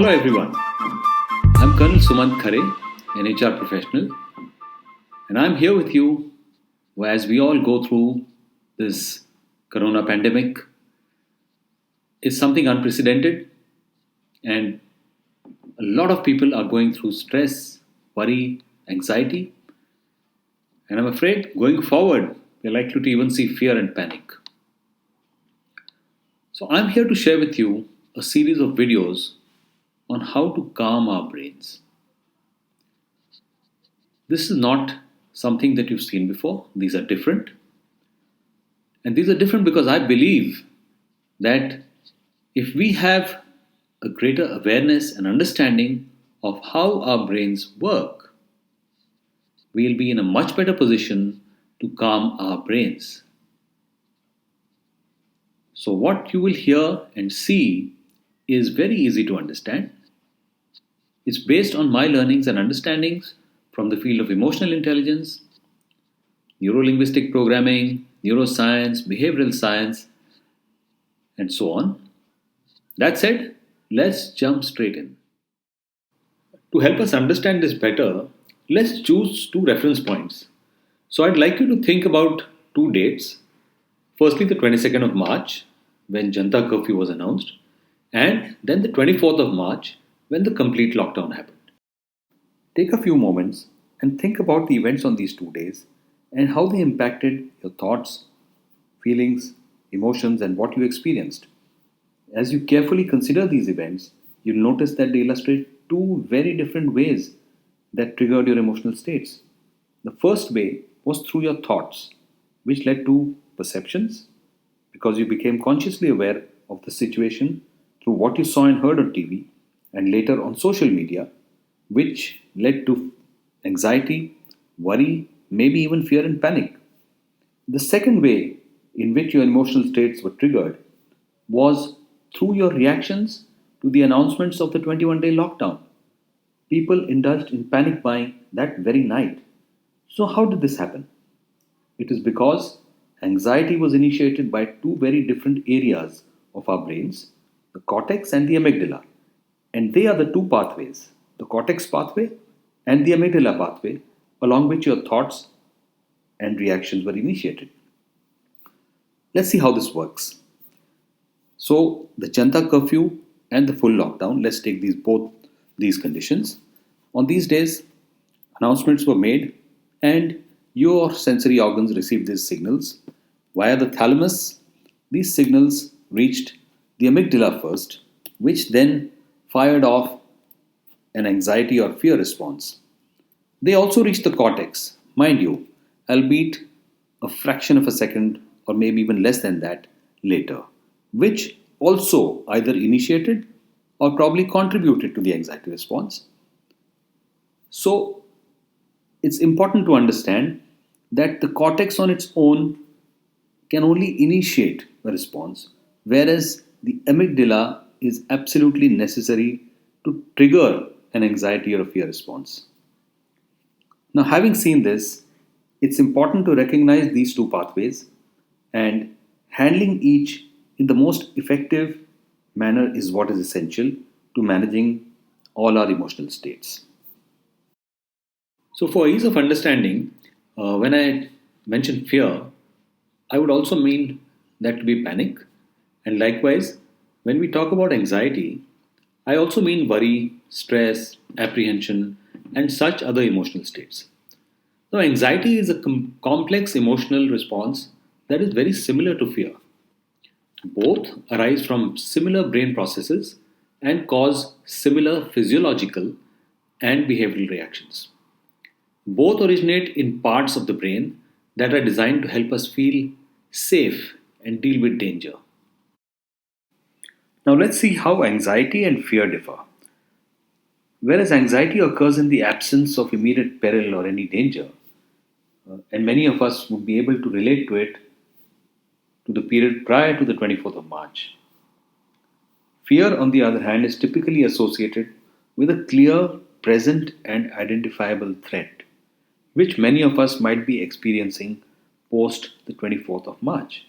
Hello everyone, I'm Colonel Sumant Khare, an HR professional, and I'm here with you as we all go through this corona pandemic. It's something unprecedented, and a lot of people are going through stress, worry, anxiety, and I'm afraid going forward, we're likely to even see fear and panic. So, I'm here to share with you a series of videos on how to calm our brains. This is not something that you've seen before. These are different. And these are different because I believe that if we have a greater awareness and understanding of how our brains work, we'll be in a much better position to calm our brains. So, what you will hear and see is very easy to understand. It's based on my learnings and understandings from the field of emotional intelligence, neuro-linguistic programming, neuroscience, behavioral science, and so on. That said, let's jump straight in. To help us understand this better, let's choose two reference points. So I'd like you to think about two dates. Firstly, the 22nd of March, when Janta curfew was announced, and then the 24th of March, when the complete lockdown happened. Take a few moments and think about the events on these 2 days and how they impacted your thoughts, feelings, emotions, and what you experienced. As you carefully consider these events, you'll notice that they illustrate two very different ways that triggered your emotional states. The first way was through your thoughts, which led to perceptions, because you became consciously aware of the situation through what you saw and heard on TV, and later on social media, which led to anxiety, worry, maybe even fear and panic. The second way in which your emotional states were triggered was through your reactions to the announcements of the 21-day lockdown. People indulged in panic buying that very night. So, how did this happen? It is because anxiety was initiated by two very different areas of our brains, the cortex and the amygdala. And they are the two pathways, the cortex pathway and the amygdala pathway, along which your thoughts and reactions were initiated. Let's see how this works. So, the Janta curfew and the full lockdown, let's take both these conditions. On these days, announcements were made and your sensory organs received these signals. Via the thalamus, these signals reached the amygdala first, which then fired off an anxiety or fear response. They also reached the cortex, mind you, albeit a fraction of a second or maybe even less than that later, which also either initiated or probably contributed to the anxiety response. So, it's important to understand that the cortex on its own can only initiate a response, whereas the amygdala is absolutely necessary to trigger an anxiety or a fear response. Now, having seen this, it's important to recognize these two pathways, and handling each in the most effective manner is what is essential to managing all our emotional states. So, for ease of understanding, when I mention fear, I would also mean that to be panic. And likewise, when we talk about anxiety, I also mean worry, stress, apprehension, and such other emotional states. Now, anxiety is a complex emotional response that is very similar to fear. Both arise from similar brain processes and cause similar physiological and behavioral reactions. Both originate in parts of the brain that are designed to help us feel safe and deal with danger. Now, let's see how anxiety and fear differ. Whereas anxiety occurs in the absence of immediate peril or any danger, and many of us would be able to relate to it to the period prior to the 24th of March. Fear, on the other hand, is typically associated with a clear, present, and identifiable threat, which many of us might be experiencing post the 24th of March.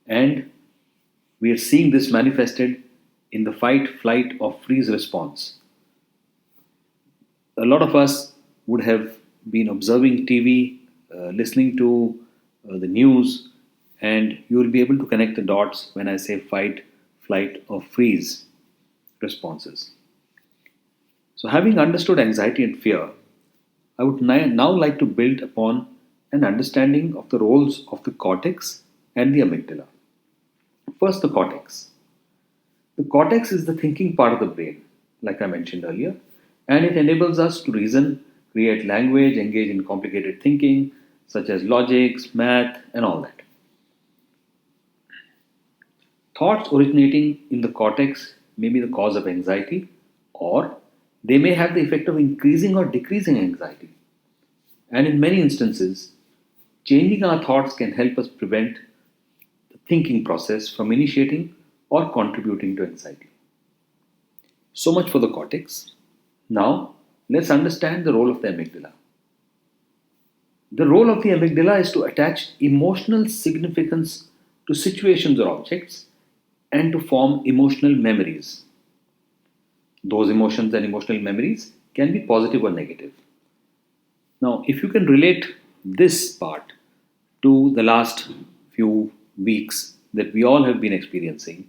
And we are seeing this manifested in the fight, flight, or freeze response. A lot of us would have been observing TV, listening to the news, and you will be able to connect the dots when I say fight, flight, or freeze responses. So, having understood anxiety and fear, I would now like to build upon an understanding of the roles of the cortex and the amygdala. First, the cortex. The cortex is the thinking part of the brain, like I mentioned earlier, and it enables us to reason, create language, engage in complicated thinking, such as logics, math, and all that. Thoughts originating in the cortex may be the cause of anxiety, or they may have the effect of increasing or decreasing anxiety. And in many instances, changing our thoughts can help us prevent the thinking process from initiating or contributing to anxiety. So much for the cortex. Now, let's understand the role of the amygdala. The role of the amygdala is to attach emotional significance to situations or objects and to form emotional memories. Those emotions and emotional memories can be positive or negative. Now, if you can relate this part to the last few weeks that we all have been experiencing,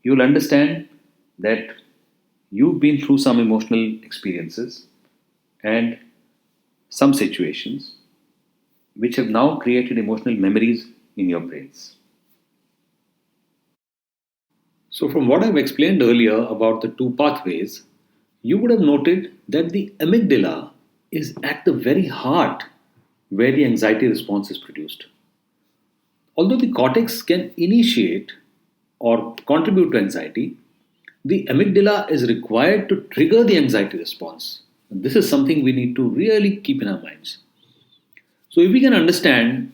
you'll understand that you've been through some emotional experiences and some situations which have now created emotional memories in your brains. So, from what I've explained earlier about the two pathways, you would have noted that the amygdala is at the very heart where the anxiety response is produced. Although the cortex can initiate or contribute to anxiety, the amygdala is required to trigger the anxiety response. And this is something we need to really keep in our minds. So, if we can understand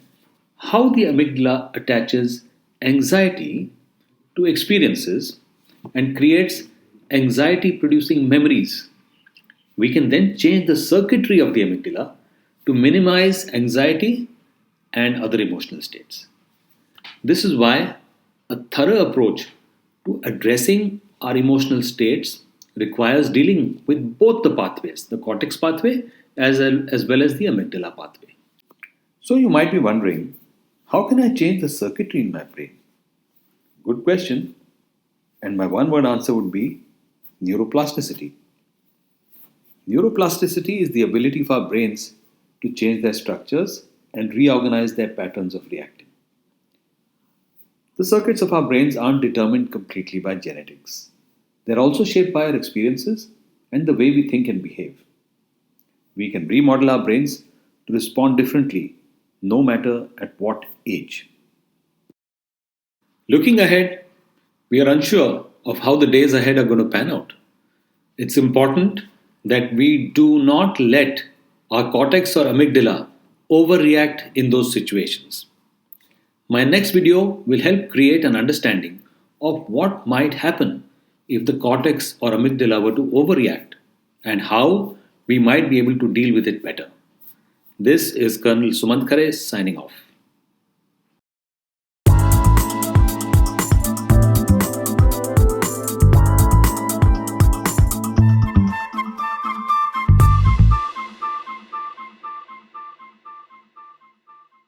how the amygdala attaches anxiety to experiences and creates anxiety producing memories, we can then change the circuitry of the amygdala to minimize anxiety and other emotional states. This is why a thorough approach to addressing our emotional states requires dealing with both the pathways, the cortex pathway as well as the amygdala pathway. So you might be wondering, how can I change the circuitry in my brain? Good question. And my one word answer would be neuroplasticity. Neuroplasticity is the ability for our brains to change their structures and reorganize their patterns of reacting. The circuits of our brains aren't determined completely by genetics. They're also shaped by our experiences and the way we think and behave. We can remodel our brains to respond differently, no matter at what age. Looking ahead, we are unsure of how the days ahead are going to pan out. It's important that we do not let our cortex or amygdala overreact in those situations. My next video will help create an understanding of what might happen if the cortex or amygdala were to overreact and how we might be able to deal with it better. This is Colonel Sumant Khare signing off.